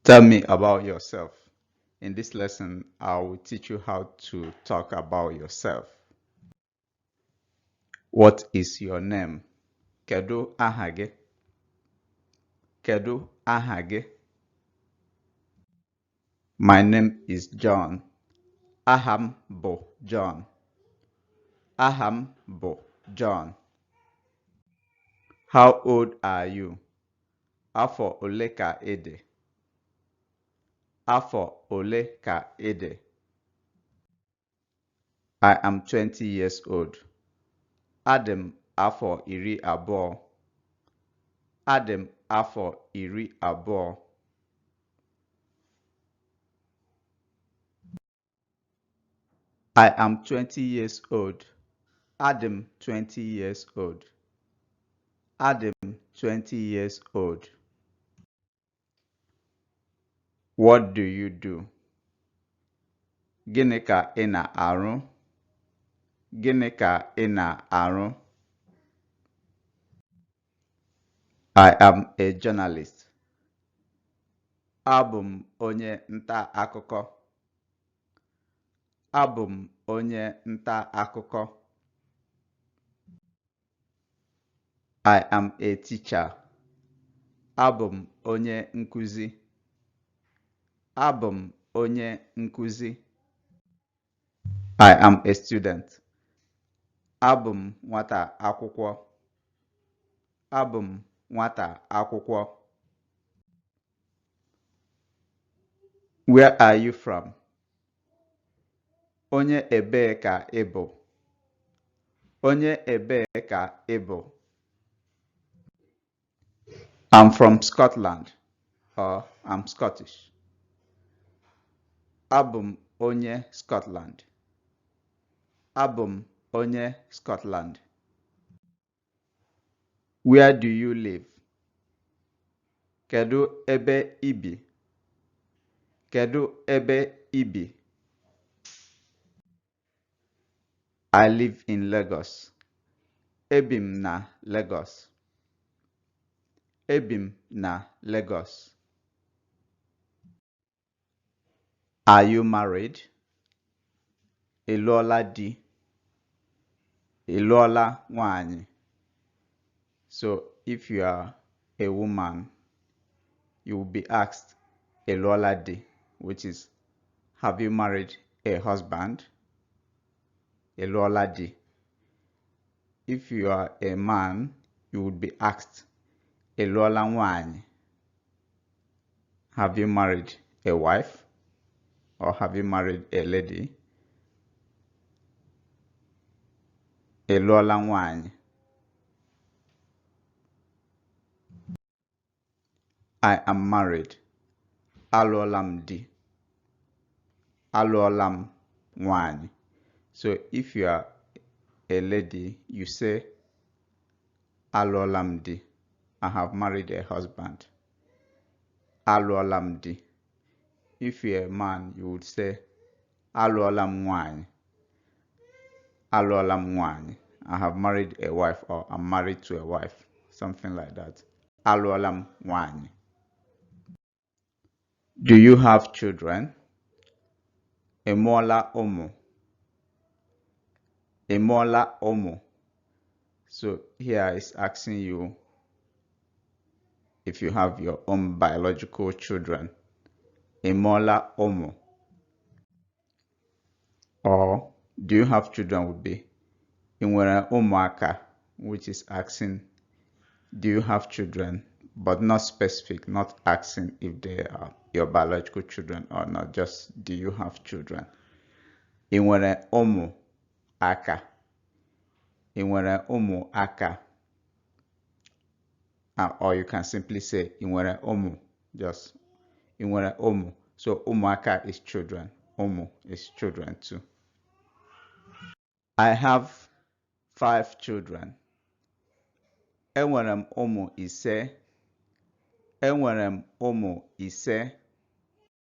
Tell me about yourself. In this lesson, I will teach you how to talk about yourself. What is your name? Kedu aha gị? Kedu aha gị? My name is John. Aha m bụ John. Aha m bụ John. How old are you? Afọ ole ka ị dị? Afọ ole ka ị dị? I am 20 years old. Adị m afọ 20. Adị m afọ 20. I am 20 years old. Adị m 20 years old. Adị m 20 years old. What do you do? Gịnị ka ị na-arụ? Gịnị ka ị na-arụ? I am a journalist. Abụ m onye nta akụkọ. Abụ m onye nta akụkọ. I am a teacher. Abụ m onye nkuzi. Abụ m onye nkuzi. I am a student. Abụ m nwata akwụkwọ. Abụ m nwata akwụkwọ. Where are you from? Onye ebee ka ị bụ? Onye ebee ka ị bụ? I'm from Scotland, or I'm Scottish. Abụ m onye Scotland. Abụ m onye Scotland. Where do you live? Kedu ebe i bi? Kedu ebe i bi? I live in Lagos. Ebi m na Lagos. Ebi m na Lagos. Are you married? Ị lụọla di? Ị lụọla nwanyị? So if you are a woman, you will be asked ị lụọla di, which is, have you married a husband? Ị lụọla di. If you are a man, you would be asked ị lụọla nwanyị? Have you married a wife? Or have you married a lady? Ị lụọla nwanyị? I am married. Alụọla m di. Alụọla m nwanyị. So if you are a lady, you say alụọla m di. I have married a husband. Alụọla m di. If you're a man, you would say alụọla m nwanyị. Alụọla m nwanyị. I have married a wife, or I'm married to a wife, something like that. Alụọla m nwanyị. Do you have children? Ị mụọla ụmụ? Ị mụọla ụmụ? So here is asking you if you have your own biological children. Ị mụọla ụmụ? Or do you have children would be ị nwere ụmụaka, which is asking, do you have children, but not specific, not asking if they are your biological children or not, just do you have children. Ị nwere ụmụaka? Ị nwere ụmụaka? Or you can simply say ị nwere ụmụ, just ị nwere ụmụ. So ụmụaka is children. Ụmụ is children too. I have 5 children. Enwere m ụmụ ise. Enwere m ụmụ ise.